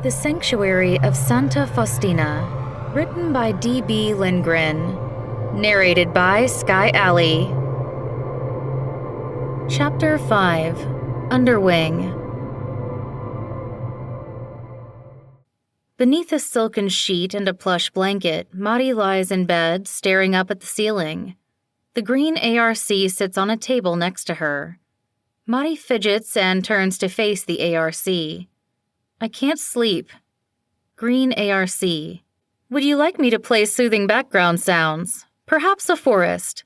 The Sanctuary of Santa Faustina, written by D.B. Lindgren, narrated by Skye Alley. Chapter 5, Underwing. Beneath a silken sheet and a plush blanket, Marty lies in bed, staring up at the ceiling. The green ARC sits on a table next to her. Marty fidgets and turns to face the ARC. I can't sleep. Green ARC. Would you like me to play soothing background sounds? Perhaps a forest.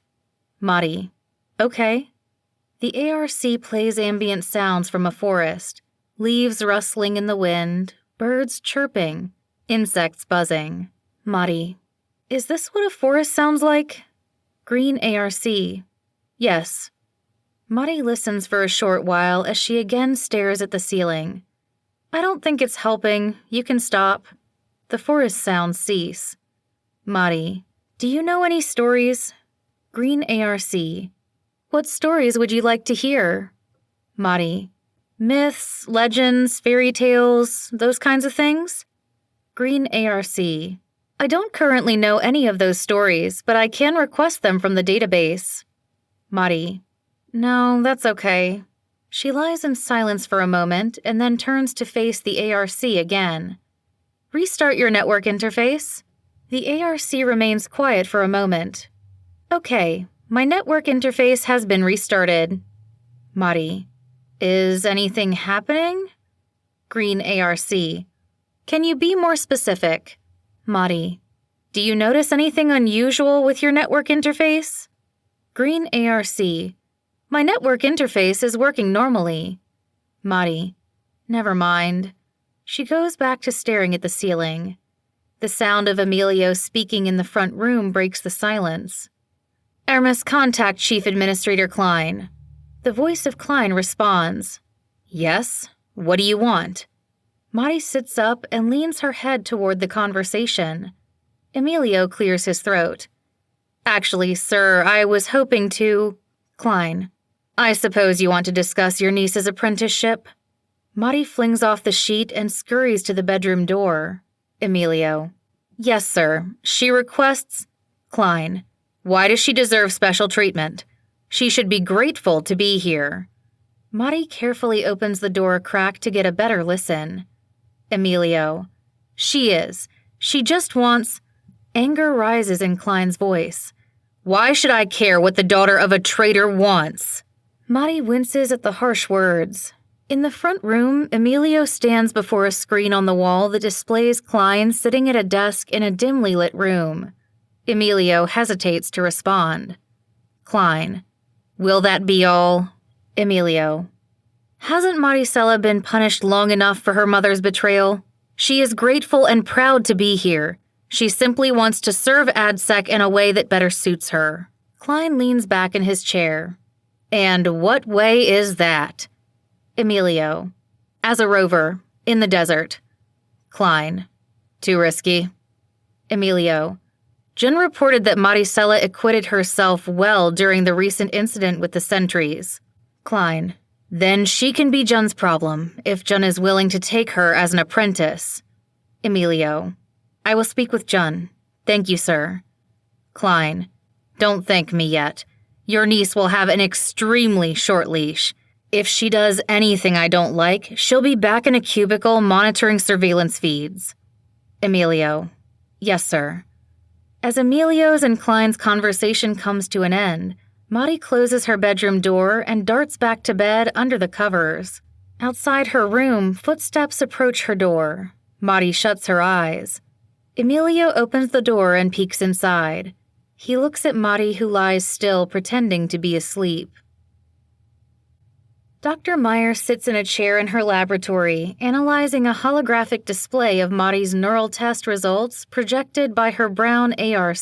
Marty. Okay. The ARC plays ambient sounds from a forest. Leaves rustling in the wind, birds chirping, insects buzzing. Marty. Is this what a forest sounds like? Green ARC. Yes. Marty listens for a short while as she again stares at the ceiling. I don't think it's helping. You can stop. The forest sounds cease. Marty. Do you know any stories? Green ARC. What stories would you like to hear? Marty. Myths, legends, fairy tales, those kinds of things? Green ARC. I don't currently know any of those stories, but I can request them from the database. Marty. No, that's okay. She lies in silence for a moment and then turns to face the ARC again. Restart your network interface. The ARC remains quiet for a moment. Okay, my network interface has been restarted. Marty. Is anything happening? Green ARC. Can you be more specific? Marty. Do you notice anything unusual with your network interface? Green ARC. My network interface is working normally. Marty. Never mind. She goes back to staring at the ceiling. The sound of Emilio speaking in the front room breaks the silence. Hermes, contact Chief Administrator Klein. The voice of Klein responds. Yes? What do you want? Marty sits up and leans her head toward the conversation. Emilio clears his throat. Actually, sir, I was hoping to... Klein. I suppose you want to discuss your niece's apprenticeship? Marty flings off the sheet and scurries to the bedroom door. Emilio. Yes, sir. She requests... Klein. Why does she deserve special treatment? She should be grateful to be here. Marty carefully opens the door a crack to get a better listen. Emilio. She is. She just wants... Anger rises in Klein's voice. Why should I care what the daughter of a traitor wants? Marty winces at the harsh words. In the front room, Emilio stands before a screen on the wall that displays Klein sitting at a desk in a dimly lit room. Emilio hesitates to respond. Klein. Will that be all? Emilio. Hasn't Maricela been punished long enough for her mother's betrayal? She is grateful and proud to be here. She simply wants to serve ADSEC in a way that better suits her. Klein leans back in his chair. And what way is that? Emilio. As a rover, in the desert. Klein. Too risky. Emilio. Jen reported that Maricela acquitted herself well during the recent incident with the sentries. Klein. Then she can be Jen's problem, if Jen is willing to take her as an apprentice. Emilio. I will speak with Jen. Thank you, sir. Klein. Don't thank me yet. Your niece will have an extremely short leash. If she does anything I don't like, she'll be back in a cubicle monitoring surveillance feeds. Emilio. Yes, sir. As Emilio's and Klein's conversation comes to an end, Marty closes her bedroom door and darts back to bed under the covers. Outside her room, footsteps approach her door. Marty shuts her eyes. Emilio opens the door and peeks inside. He looks at Marty, who lies still, pretending to be asleep. Dr. Meyer sits in a chair in her laboratory, analyzing a holographic display of Marty's neural test results projected by her brown ARC.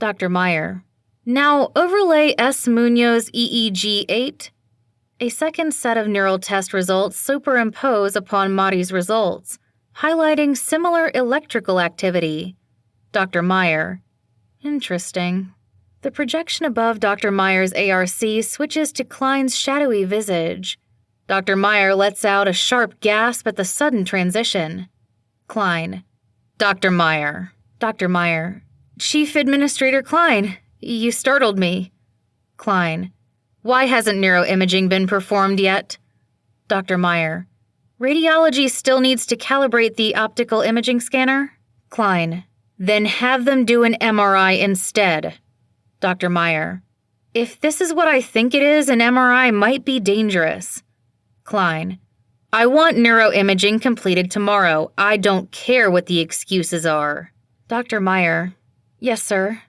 Dr. Meyer. Now overlay S. Munoz EEG8. A second set of neural test results superimpose upon Marty's results, highlighting similar electrical activity. Dr. Meyer. Interesting. The projection above Dr. Meyer's ARC switches to Klein's shadowy visage. Dr. Meyer lets out a sharp gasp at the sudden transition. Klein. Dr. Meyer. Dr. Meyer. Chief Administrator Klein, you startled me. Klein. Why hasn't neuroimaging been performed yet? Dr. Meyer. Radiology still needs to calibrate the optical imaging scanner? Klein. Then have them do an MRI instead. Dr. Meyer. If this is what I think it is, an MRI might be dangerous. Klein. I want neuroimaging completed tomorrow. I don't care what the excuses are. Dr. Meyer. Yes, sir.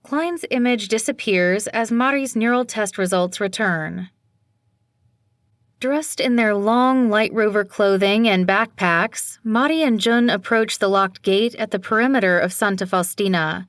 Klein's image disappears as Mari's neural test results return. Dressed in their long Light Rover clothing and backpacks, Mari and Jun approach the locked gate at the perimeter of Santa Faustina.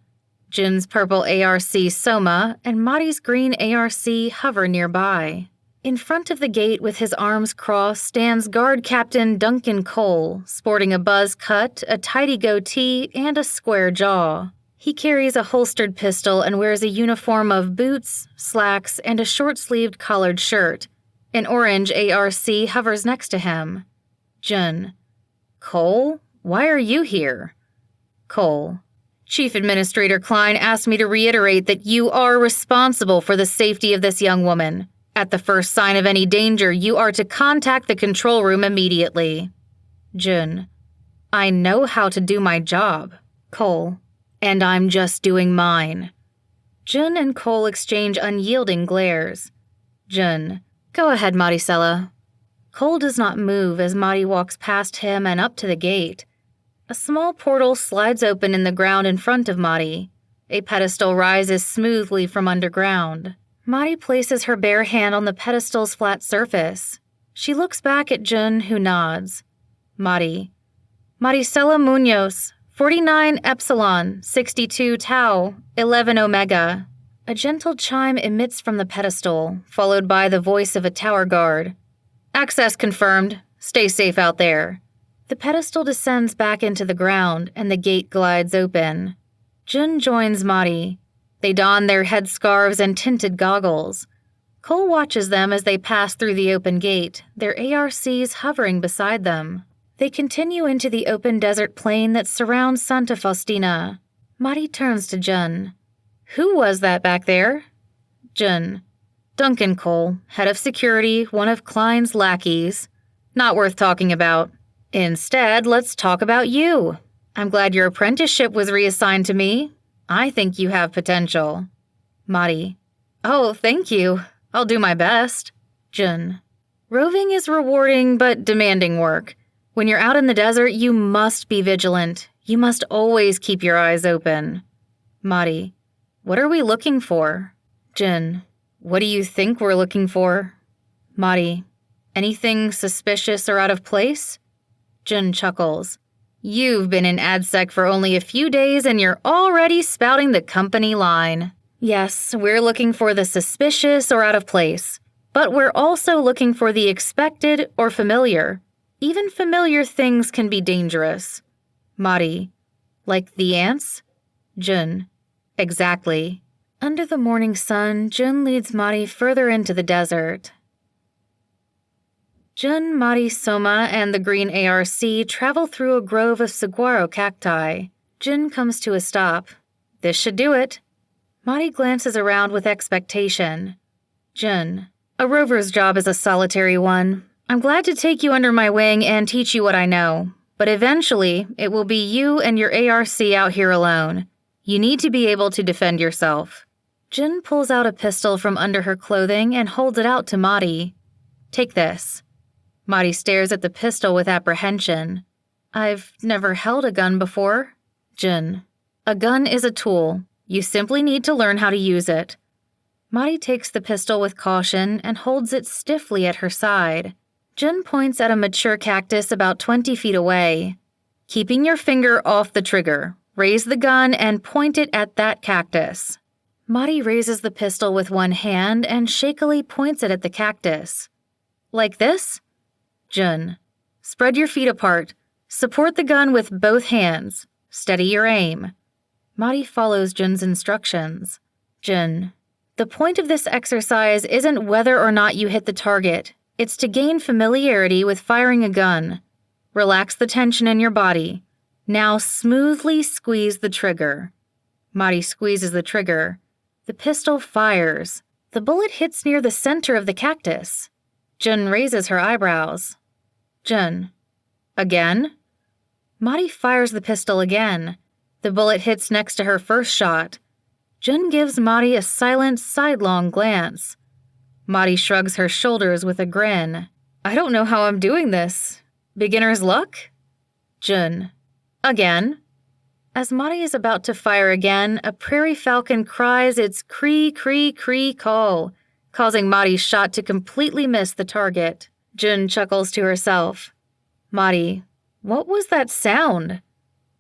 Jun's purple ARC Soma and Mari's green ARC hover nearby. In front of the gate with his arms crossed stands Guard Captain Duncan Cole, sporting a buzz cut, a tidy goatee, and a square jaw. He carries a holstered pistol and wears a uniform of boots, slacks, and a short-sleeved collared shirt. An orange ARC hovers next to him. Jun. Cole, why are you here? Cole. Chief Administrator Klein asked me to reiterate that you are responsible for the safety of this young woman. At the first sign of any danger, you are to contact the control room immediately. Jun. I know how to do my job. Cole. And I'm just doing mine. Jun and Cole exchange unyielding glares. Jun. Go ahead, Maricela. Cole does not move as Mari walks past him and up to the gate. A small portal slides open in the ground in front of Mari. A pedestal rises smoothly from underground. Mari places her bare hand on the pedestal's flat surface. She looks back at Jun, who nods. Mari. Maricela Munoz, 49 Epsilon, 62 Tau, 11 Omega. A gentle chime emits from the pedestal, followed by the voice of a tower guard. Access confirmed. Stay safe out there. The pedestal descends back into the ground, and the gate glides open. Jun joins Mari. They don their headscarves and tinted goggles. Cole watches them as they pass through the open gate, their ARCs hovering beside them. They continue into the open desert plain that surrounds Santa Faustina. Mari turns to Jun. Who was that back there? Jun. Duncan Cole, head of security, one of Klein's lackeys. Not worth talking about. Instead, let's talk about you. I'm glad your apprenticeship was reassigned to me. I think you have potential. Mari. Oh, thank you. I'll do my best. Jun. Roving is rewarding but demanding work. When you're out in the desert, you must be vigilant. You must always keep your eyes open. Mari. What are we looking for? Jun. What do you think we're looking for? Mari. Anything suspicious or out of place? Jun chuckles. You've been in AdSec for only a few days and you're already spouting the company line. Yes, we're looking for the suspicious or out of place. But we're also looking for the expected or familiar. Even familiar things can be dangerous. Mari. Like the ants? Jun. Exactly. Under the morning sun, Jun leads Mari further into the desert. Jun, Mari, Soma, and the green ARC travel through a grove of saguaro cacti. Jun comes to a stop. This should do it. Mari glances around with expectation. Jun. A rover's job is a solitary one. I'm glad to take you under my wing and teach you what I know. But eventually, it will be you and your ARC out here alone. You need to be able to defend yourself. Jun pulls out a pistol from under her clothing and holds it out to Mari. Take this. Mari stares at the pistol with apprehension. I've never held a gun before. Jun. A gun is a tool. You simply need to learn how to use it. Mari takes the pistol with caution and holds it stiffly at her side. Jun points at a mature cactus about 20 feet away. Keeping your finger off the trigger, raise the gun and point it at that cactus. Mari raises the pistol with one hand and shakily points it at the cactus. Like this? Jun. Spread your feet apart. Support the gun with both hands. Steady your aim. Mari follows Jun's instructions. Jun. The point of this exercise isn't whether or not you hit the target. It's to gain familiarity with firing a gun. Relax the tension in your body. Now smoothly squeeze the trigger. Mari squeezes the trigger. The pistol fires. The bullet hits near the center of the cactus. Jun raises her eyebrows. Jun. Again? Mari fires the pistol again. The bullet hits next to her first shot. Jun gives Mari a silent, sidelong glance. Mari shrugs her shoulders with a grin. I don't know how I'm doing this. Beginner's luck? Jun. Again. As Mari is about to fire again, a prairie falcon cries its cree, cree, cree call, causing Mari's shot to completely miss the target. Jun chuckles to herself. Mari, what was that sound?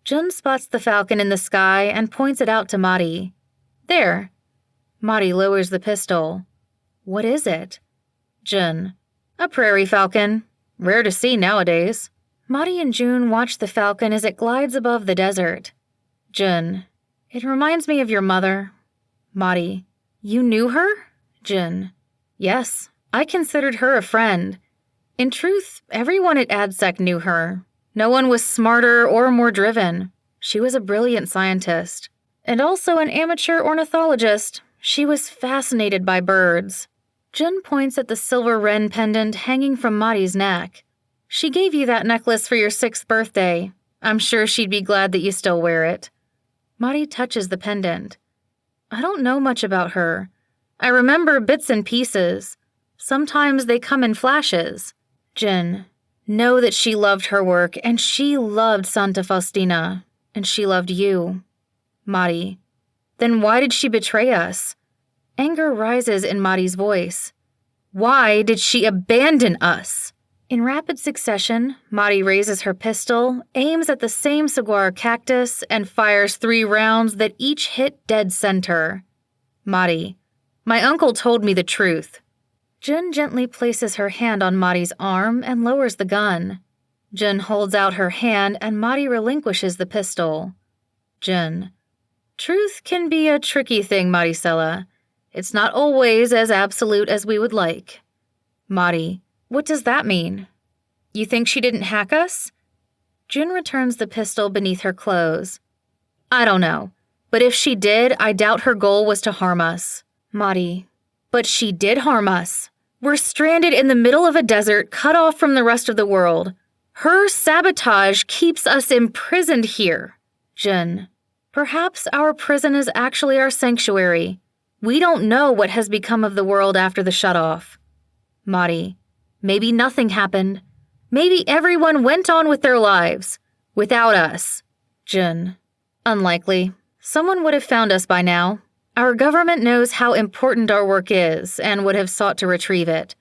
Jun spots the falcon in the sky and points it out to Mari. There. Mari lowers the pistol. What is it? Jun. A prairie falcon. Rare to see nowadays. Mari and Jun watch the falcon as it glides above the desert. Jun. It reminds me of your mother. Mari. You knew her? Jun. Yes, I considered her a friend. In truth, everyone at ADSEC knew her. No one was smarter or more driven. She was a brilliant scientist. And also an amateur ornithologist. She was fascinated by birds. Jun points at the silver wren pendant hanging from Mari's neck. She gave you that necklace for your 6th birthday. I'm sure she'd be glad that you still wear it. Mari touches the pendant. I don't know much about her. I remember bits and pieces. Sometimes they come in flashes. Jun, know that she loved her work, and she loved Santa Faustina, and she loved you. Mari, then why did she betray us? Anger rises in Mari's voice. Why did she abandon us? In rapid succession, Mari raises her pistol, aims at the same saguaro cactus, and fires 3 rounds that each hit dead center. Mari, my uncle told me the truth. Jun gently places her hand on Mari's arm and lowers the gun. Jun holds out her hand and Mari relinquishes the pistol. Jun, truth can be a tricky thing, Maricela. It's not always as absolute as we would like. Mari, what does that mean? You think she didn't hack us? Jun returns the pistol beneath her clothes. I don't know, but if she did, I doubt her goal was to harm us. Mari, but she did harm us. We're stranded in the middle of a desert, cut off from the rest of the world. Her sabotage keeps us imprisoned here. Jun, perhaps our prison is actually our sanctuary. We don't know what has become of the world after the shutoff. Mari, maybe nothing happened. Maybe everyone went on with their lives, without us. Jun, unlikely. Someone would have found us by now. Our government knows how important our work is and would have sought to retrieve it.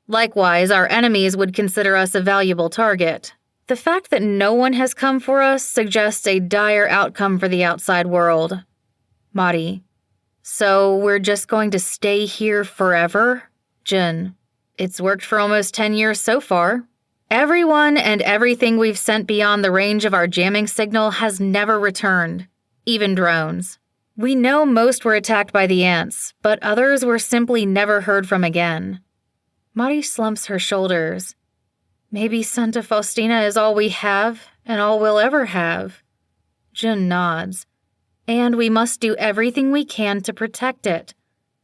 Likewise, our enemies would consider us a valuable target. The fact that no one has come for us suggests a dire outcome for the outside world. Mari, so we're just going to stay here forever? Jun, it's worked for almost 10 years so far. Everyone and everything we've sent beyond the range of our jamming signal has never returned, even drones. We know most were attacked by the ants, but others were simply never heard from again. Mari slumps her shoulders. Maybe Santa Faustina is all we have and all we'll ever have. Jun nods. And we must do everything we can to protect it.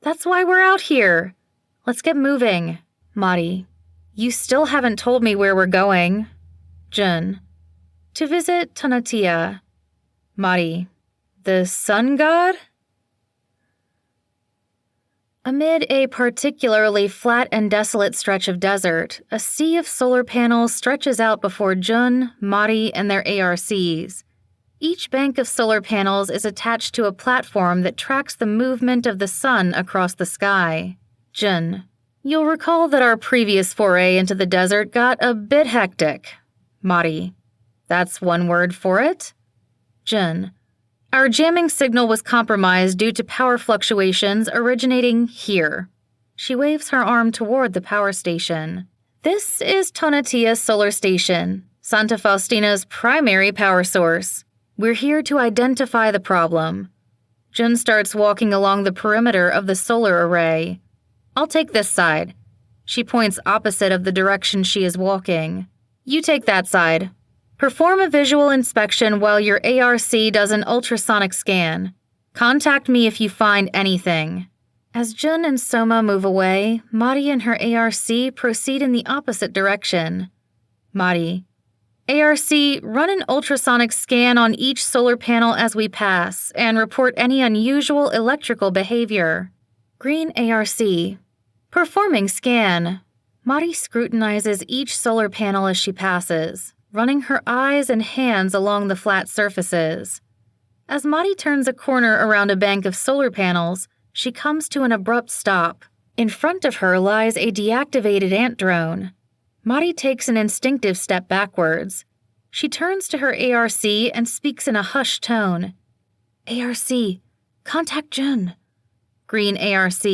That's why we're out here. Let's get moving. Mari, you still haven't told me where we're going. Jun, to visit Tanatia. Mari, the sun god? Amid a particularly flat and desolate stretch of desert, a sea of solar panels stretches out before Jun, Mari, and their ARCs. Each bank of solar panels is attached to a platform that tracks the movement of the sun across the sky. Jun, you'll recall that our previous foray into the desert got a bit hectic. Mari, that's one word for it. Jun, our jamming signal was compromised due to power fluctuations originating here. She waves her arm toward the power station. This is Tonatia's solar station, Santa Faustina's primary power source. We're here to identify the problem. Jun starts walking along the perimeter of the solar array. I'll take this side. She points opposite of the direction she is walking. You take that side. Perform a visual inspection while your ARC does an ultrasonic scan. Contact me if you find anything. As Jun and Soma move away, Mari and her ARC proceed in the opposite direction. Mari: ARC, run an ultrasonic scan on each solar panel as we pass and report any unusual electrical behavior. Green ARC: performing scan. Mari scrutinizes each solar panel as she passes, running her eyes and hands along the flat surfaces. As Mari turns a corner around a bank of solar panels, she comes to an abrupt stop. In front of her lies a deactivated ant drone. Mari takes an instinctive step backwards. She turns to her ARC and speaks in a hushed tone. ARC, contact Jun. Green ARC,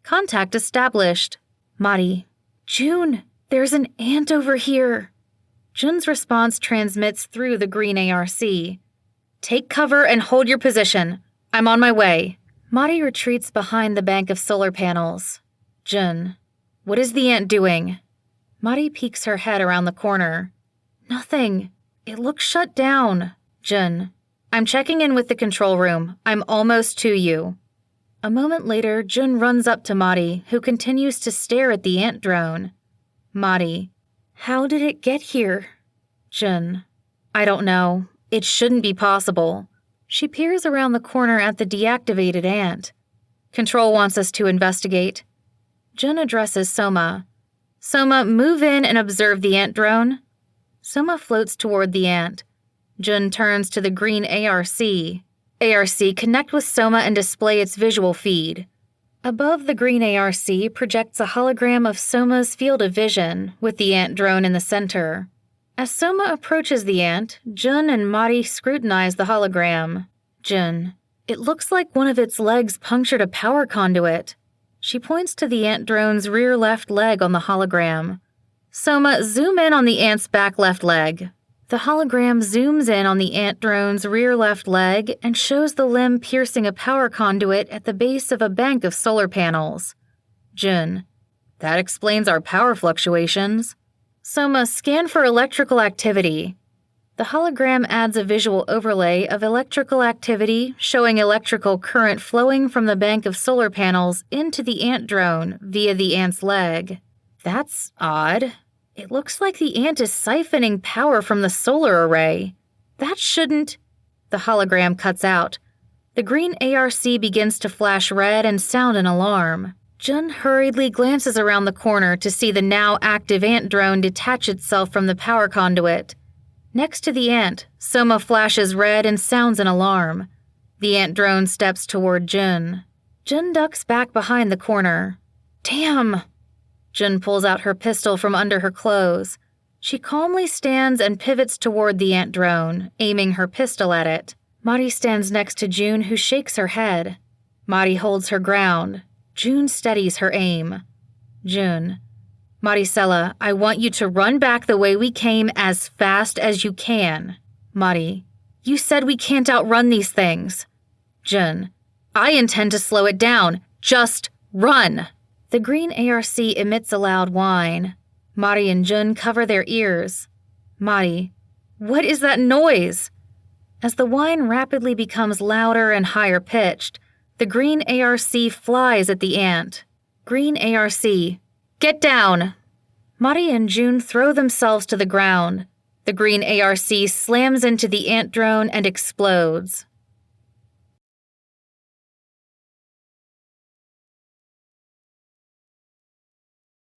contact established. Mari: June, there's an ant over here. Jun's response transmits through the green ARC. Take cover and hold your position. I'm on my way. Mari retreats behind the bank of solar panels. Jun: what is the ant doing? Mari peeks her head around the corner. Nothing. It looks shut down. Jun: I'm checking in with the control room. I'm almost to you. A moment later, Jun runs up to Mari, who continues to stare at the ant drone. Mari: how did it get here? Jun: I don't know. It shouldn't be possible. She peers around the corner at the deactivated ant. Control wants us to investigate. Jun addresses Soma. Soma, move in and observe the ant drone. Soma floats toward the ant. Jun turns to the green ARC. ARC, connect with Soma and display its visual feed. Above the green ARC projects a hologram of Soma's field of vision, with the ant drone in the center. As Soma approaches the ant, Jun and Mari scrutinize the hologram. Jun: it looks like one of its legs punctured a power conduit. She points to the ant drone's rear left leg on the hologram. Soma, zoom in on the ant's back left leg. The hologram zooms in on the ant drone's rear left leg and shows the limb piercing a power conduit at the base of a bank of solar panels. Jun: that explains our power fluctuations. Soma, scan for electrical activity. The hologram adds a visual overlay of electrical activity showing electrical current flowing from the bank of solar panels into the ant drone via the ant's leg. That's odd. It looks like the ant is siphoning power from the solar array. That shouldn't... The hologram cuts out. The green ARC begins to flash red and sound an alarm. Jun hurriedly glances around the corner to see the now active ant drone detach itself from the power conduit. Next to the ant, Soma flashes red and sounds an alarm. The ant drone steps toward Jun. Jun ducks back behind the corner. Damn! Jun pulls out her pistol from under her clothes. She calmly stands and pivots toward the ant drone, aiming her pistol at it. Mari stands next to Jun, who shakes her head. Mari holds her ground. Jun steadies her aim. Jun: Maricela, I want you to run back the way we came as fast as you can. Mari: you said we can't outrun these things. Jun: I intend to slow it down. Just run. The green ARC emits a loud whine. Mari and Jun cover their ears. Mari: what is that noise? As the whine rapidly becomes louder and higher pitched, the green ARC flies at the ant. Green ARC: get down! Mari and Jun throw themselves to the ground. The green ARC slams into the ant drone and explodes.